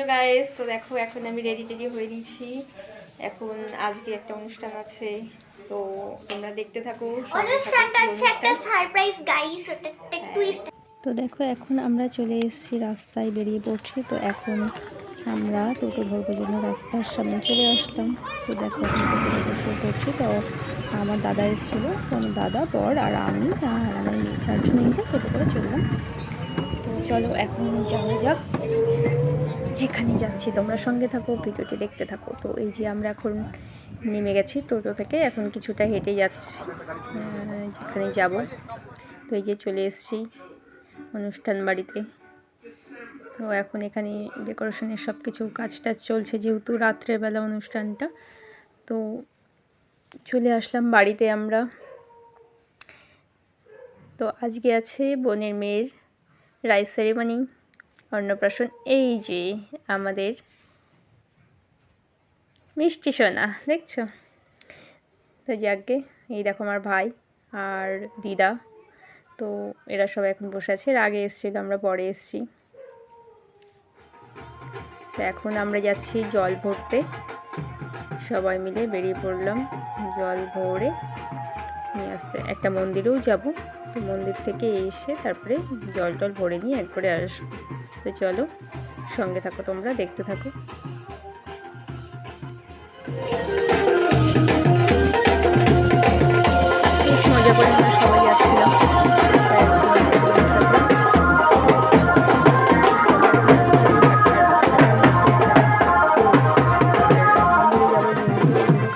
Hello guys, তো দেখো এখন আমি রেডি হয়ে নিয়েছি। এখন আজকে একটা অনুষ্ঠান আছে, তো তোমরা দেখতে থাকো। অনুষ্ঠানটা হচ্ছে একটা সারপ্রাইজ গাইস, ওটা একটা টুইস্ট। তো দেখো এখন আমরা চলে এসেছি, রাস্তায় বেরিয়ে পড়ছি। তো এখন আমরা টোটো ধরবার জন্য রাস্তার সামনে চলে আসলাম। তো দেখো এখন টোটোতে বসে পড়ছি। তো আমার দাদা এসেছিলো, তো আমার দাদা, বর আর আমি আর আমার মেয়ে, চারজন মিলে টোটো করে চললাম। তো চলো এখন যাওয়া যাক, যেখানে যাচ্ছি তোমরা সঙ্গে থাকো, ভিডিওটি দেখতে থাকো। তো এই যে আমরা এখন নেমে গেছি টোটো থেকে, এখন কিছুটা হেঁটে যাচ্ছি যেখানে যাব। তো এই যে চলে এসেছি অনুষ্ঠান বাড়িতে। তো এখন এখানে ডেকোরেশনের সব কিছু কাজটা চলছে, যেহেতু রাত্রেবেলা অনুষ্ঠানটা। তো চলে আসলাম বাড়িতে আমরা। তো আজকে আছে বোনের মেয়ের রাইস সেরিমনি, অন্নপ্রাশন। এই যে আমাদের মিষ্টি সোনা, দেখছো? তো যাকে এই দেখো আমার ভাই আর দিদা, তো এরা সবাই এখন বসে আছে। এর আগে এসেছিল, আমরা পরে এসেছি। তো এখন আমরা যাচ্ছি জল ভরতে, সবাই মিলে বেরিয়ে পড়লাম জল ভরে নিয়ে আসতে। একটা মন্দিরেও যাব, তো মন্দির থেকে এসে তারপরে জল টল ভরে নিয়ে একবারে আসবো। তো চলো সঙ্গে থাকো, তোমরা দেখতে থাকো। বেশ মজা করে আমরা সবাই যাচ্ছিলাম।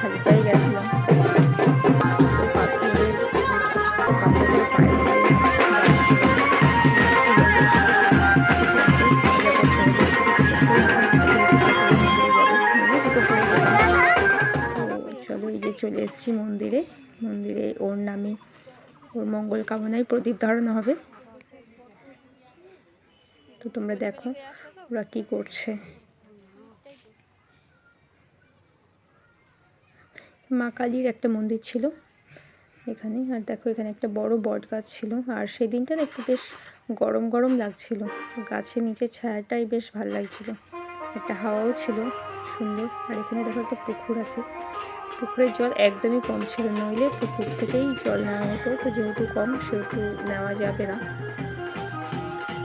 খালি পায়ে গেছিলাম। চলে এসেছি মন্দিরে। মন্দিরে ওর নামে, ওর মঙ্গল কামনায় প্রদীপ ধরানো হবে। তো তোমরা দেখো ওরা কি করছে। মা কালীর একটা মন্দির ছিল এখানে। আর দেখো এখানে একটা বড় বট গাছ ছিল, আর সেই দিনটার একটু বেশ গরম গরম লাগছিল। গাছের নিচে ছায়াটাই বেশ ভালো লাগছিল, একটা হাওয়াও ছিল সুন্দর। আর এখানে দেখো একটা পুকুর আছে, পুকুরের জল একদমই কম ছিল, নইলে পুকুর থেকেই জল নেওয়া হতো। তো যেহেতু কম সেহেতু নেওয়া যাবে না।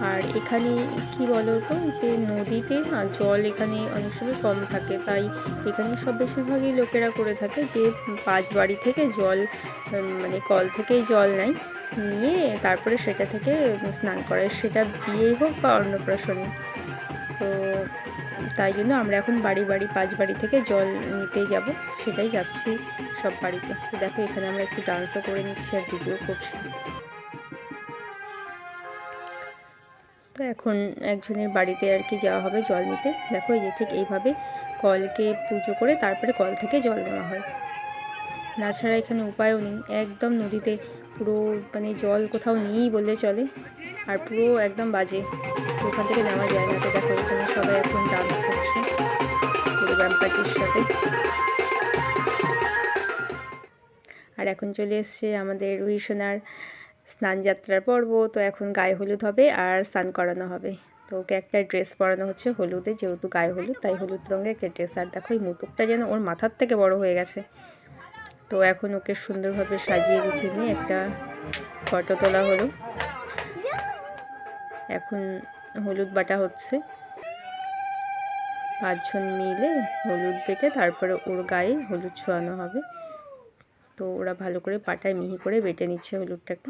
আর এখানে কি বলো তো, যে নদীতে না জল এখানে অনেক সময় কম থাকে, তাই এখানে সব বেশিরভাগই লোকেরা করে থাকে যে পাঁচ বাড়ি থেকে জল, মানে কল থেকেই জল নেয়, নিয়ে তারপরে সেটা থেকে স্নান করে, সেটা বিয়েই হোক বা অন্নপ্রাশনে। তো তাই জন্য আমরা এখন বাড়ি বাড়ি, পাঁচ বাড়ি থেকে জল নিতেই যাব, সেটাই যাচ্ছি সব বাড়িতে। তো দেখো এখানে আমরা একটু ডান্সও করে নিচ্ছি আর ভিডিও করছি। তো এখন একজনের বাড়িতে আর কি যাওয়া হবে জল নিতে। দেখো এই যে ঠিক এইভাবে কলকে পুজো করে তারপরে কল থেকে জল নেওয়া হয়, না ছাড়া এখানে উপায়ও নেই। একদম নদীতে পুরো মানে জল কোথাও নেই বললে চলে, আর পুরো একদম বাজে, ওখান থেকে নেওয়া যায় না। তো দেখো এখানে সবাই এখন ডান্স করছে পুরো ব্যাম্পারটির সাথে। আর এখন চলে এসছে আমাদের রুহি সোনার স্নান যাত্রার পর্ব। তো এখন গায়ে হলুদ হবে আর স্নান করানো হবে। তো ওকে একটা ড্রেস পরানো হচ্ছে হলুদে, যেহেতু গায়ে হলুদ তাই হলুদ রঙের একটা ড্রেস। আর দেখো এই মুকুটটা যেন ওর মাথার থেকে বড় হয়ে গেছে। তো এখন ওকে সুন্দরভাবে সাজিয়ে গুছিয়ে নিয়ে একটা ফটো তোলা হলো। এখন হলুদ বাটা হচ্ছে, 5 জন মিলে হলুদ বেটে তারপরে ওর গায়ে হলুদ ছোঁয়ানো হবে। তো ওরা ভালো করে পাটায় মিহি করে বেটে নিচ্ছে হলুদটাকে।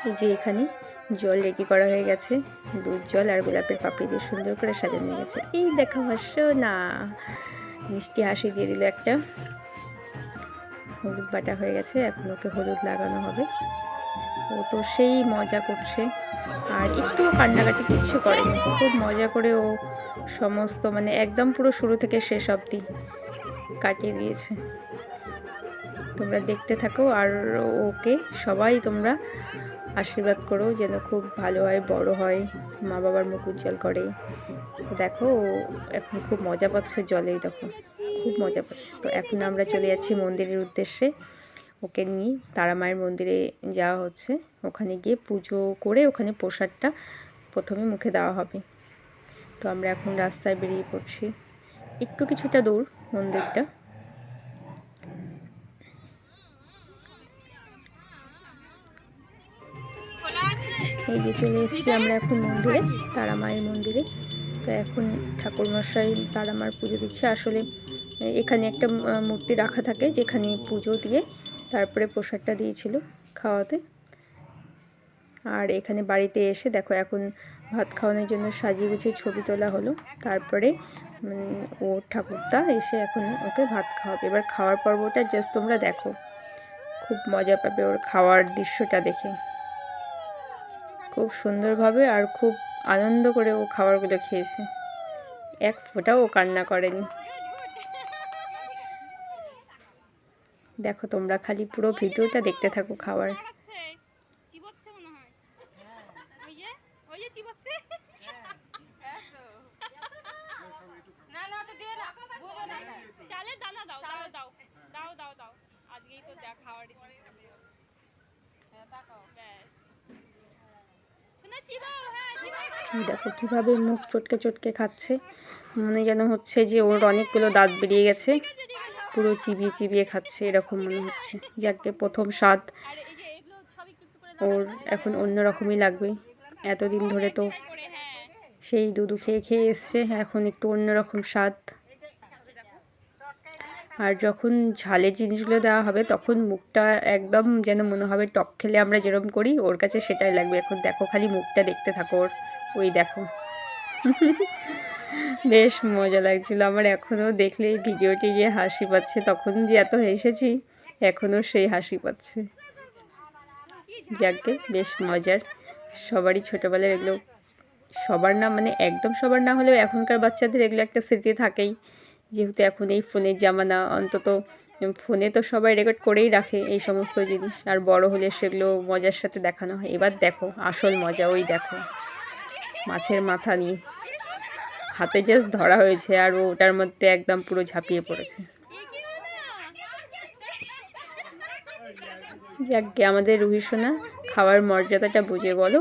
এই যে এখানে জল রেডি করা হয়ে গেছে, দুধ জল আর গোলাপের পাপড়ি দিয়ে সুন্দর করে সাজানো হয়ে গেছে। এই দেখা হাস্য না, মিষ্টি হাসি দিয়ে দিল একটা। হলুদ বাটা হয়ে গেছে, এখন ওকে হলুদ লাগানো হবে। ও তো সেই মজা করছে, আর একটু কান্নাকাটি কিচ্ছু করেনি, খুব মজা করে ও সমস্ত মানে একদম পুরো শুরু থেকে শেষ অবধি কাটিয়ে দিয়েছে। তোমরা দেখতে থাকো, আর ওকে সবাই তোমরা আশীর্বাদ করো যেন খুব ভালো হয়, বড় হয়, মা বাবার মুখ উজ্জ্বল করে। দেখো ও এখন খুব মজা পাচ্ছে জলেই, দেখো খুব মজা পাচ্ছে। তো এখন আমরা চলে যাচ্ছি মন্দিরের উদ্দেশ্যে, ওকে নিয়ে তারা মায়ের মন্দিরে যাওয়া হচ্ছে। ওখানে গিয়ে পুজো করে ওখানে প্রসাদটা প্রথমে মুখে দেওয়া হবে। তো আমরা এখন রাস্তায় বেরিয়ে পড়ছি, একটু কিছুটা দূর মন্দিরটা। এই যে চলে এসেছি আমরা এখন মন্দিরে, তারা মায়ের মন্দিরে। তো এখন ঠাকুরমশাই তারা মার পুজো দিচ্ছে। আসলে এখানে একটা মূর্তি রাখা থাকে যেখানে পুজো দিয়ে তারপরে প্রসাদটা দিয়েছিল খাওয়াতে। আর এখানে বাড়িতে এসে দেখো এখন ভাত খাওয়ানোর জন্য সাজিয়ে গুছিয়ে ছবি তোলা হলো। তারপরে ও ঠাকুরদা এসে এখন ওকে ভাত খাওয়াবে। এবার খাওয়ার পর্বটা জাস্ট তোমরা দেখো, খুব মজা পাবে ওর খাওয়ার দৃশ্যটা দেখে। খুব সুন্দরভাবে আর খুব আনন্দ করে ও খাবারগুলো খেয়েছে, এক ফোঁটাও ও কান্না করেনি। দেখো তোমরা খালি পুরো ভিডিওটা দেখতে থাকো খাওয়ার। দেখো কিভাবে মুখ চটকে চটকে খাচ্ছে, মনে যেন হচ্ছে যে ওর অনেকগুলো দাঁত বেরিয়ে গেছে, পুরো চিবিয়ে চিবিয়ে খাচ্ছে এরকম মনে হচ্ছে। যাকে প্রথম স্বাদ ওর এখন অন্যরকমই লাগবে। এতদিন ধরে তো সেই দুধু খেয়ে খেয়ে এসছে, এখন একটু অন্যরকম স্বাদ। আর যখন ঝালের জিনিসগুলো দেওয়া হবে তখন মুখটা একদম যেন মনে হবে টক খেলে আমরা যেরকম করি, ওর কাছে সেটাই লাগবে। এখন দেখো খালি মুখটা দেখতে থাকো ওর, ওই দেখো। বেশ মজা লাগছিল আমার, এখনও দেখলে ভিডিওটি যে হাসি পাচ্ছে। তখন যে এত হেসেছি, এখনও সেই হাসি পাচ্ছে। যাকে বেশ মজার, সবারই ছোটোবেলার এগুলো, সবার না মানে একদম সবার না হলেও এখনকার বাচ্চাদের এগুলো একটা স্মৃতি থাকেই। যেহেতু এখন এই ফোনের জামানা, অন্তত ফোনে তো সবাই রেকর্ড করেই রাখে এই সমস্ত জিনিস, আর বড় হলে সেগুলো মজার সাথে দেখানো হয়। এবার দেখো আসল মজা, ওই দেখো মাছের মাথা নিয়ে হাতে জাস্ট ধরা হয়েছে আর ওটার মধ্যে একদম পুরো ঝাঁপিয়ে পড়েছে। যাকে আমাদের রুহি সোনা খাওয়ার মর্যাদাটা বুঝে, বলো।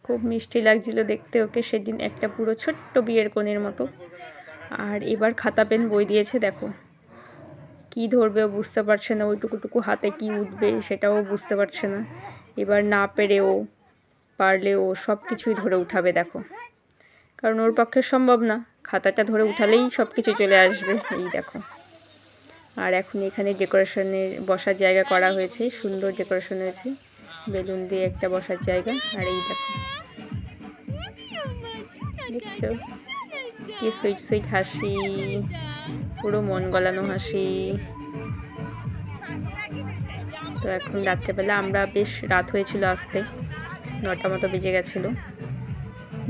খুব মিষ্টি লাগছিল দেখতে ওকে সেদিন, একটা পুরো ছোট্ট বিয়ের কোণের মতো। আর এবার খাতা পেন বই দিয়েছে, দেখো কি ধরবে ও বুঝতে পারছে না, ওইটুকুটুকু হাতে কি উঠবে সেটাও বুঝতে পারছে না। এবার না পেরেও পারলে ও সব কিছুই ধরে উঠাবে দেখো, কারণ ওর পক্ষে সম্ভব না, খাতাটা ধরে উঠালেই সব কিছু চলে আসবে। এই দেখো। আর এখন এখানে ডেকোরেশনের বসার জায়গা করা হয়েছে, সুন্দর ডেকোরেশন হয়েছে, বেলুন দিয়ে একটা বসার জায়গা। আর এই দেখো, দেখছো কি সুইট সুইট হাসি, পুরো মন গলানো হাসি। তো এখন রাত্রেবেলা আমরা, বেশ রাত হয়েছিল আসতে, 9টা মতো বেজে গেছিলো।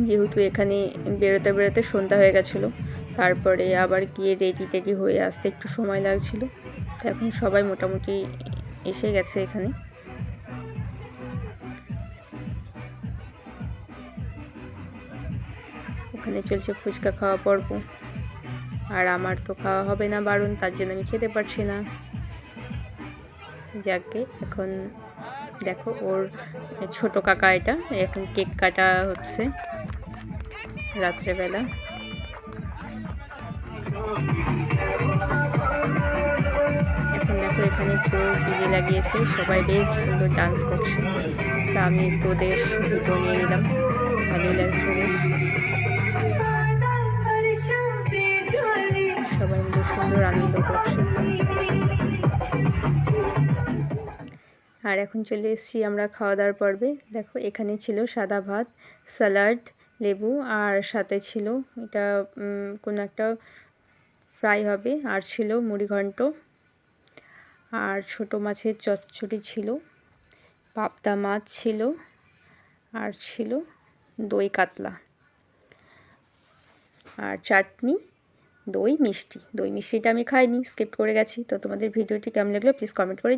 যেহেতু এখানে বেরোতে বেরোতে সন্ধ্যা হয়ে গেছিলো, তারপরে আবার গিয়ে রেডি টেডি হয়ে আসতে একটু সময় লাগছিল। তো এখন সবাই মোটামুটি এসে গেছে এখানে। ওখানে চলছে ফুচকা খাওয়া পর্ব, আর আমার তো খাওয়া হবে না বারণ, তার জন্য আমি খেতে পারছি না। যাকে এখন দেখো ওর ছোট কাকা, এটা এখন কেক কাটা হচ্ছে রাত্রেবেলা। এখন দেখো এখানে পুরো ডিজে লাগিয়েছে, সবাই বেশ সুন্দর ডান্স করছে। তা আমি একটু ওদের ভিডিও নিয়ে নিলাম, ভালোই লাগছে বেশ। সবাই বেশ সুন্দর আনন্দ করছে। আর এখন চলে এসেছি আমরা খাওয়া দাওয়ার পর্বে। দেখো এখানে ছিল সাদা ভাত, স্যালাড, লেবু, আর সাথে ছিল এটা কোনো একটা ফ্রাই হবে, আর ছিল মুড়িঘণ্ট, আর ছোট মাছের চচ্চড়ি ছিল, পাবদা মাছ ছিল, আর ছিল দই কাতলা, আর চাটনি, দই মিষ্টি। দই মিষ্টিটা আমি খাইনি, স্কিপ করে গেছি। তো তোমাদের ভিডিওটি কেমন লাগলো প্লিজ কমেন্ট করে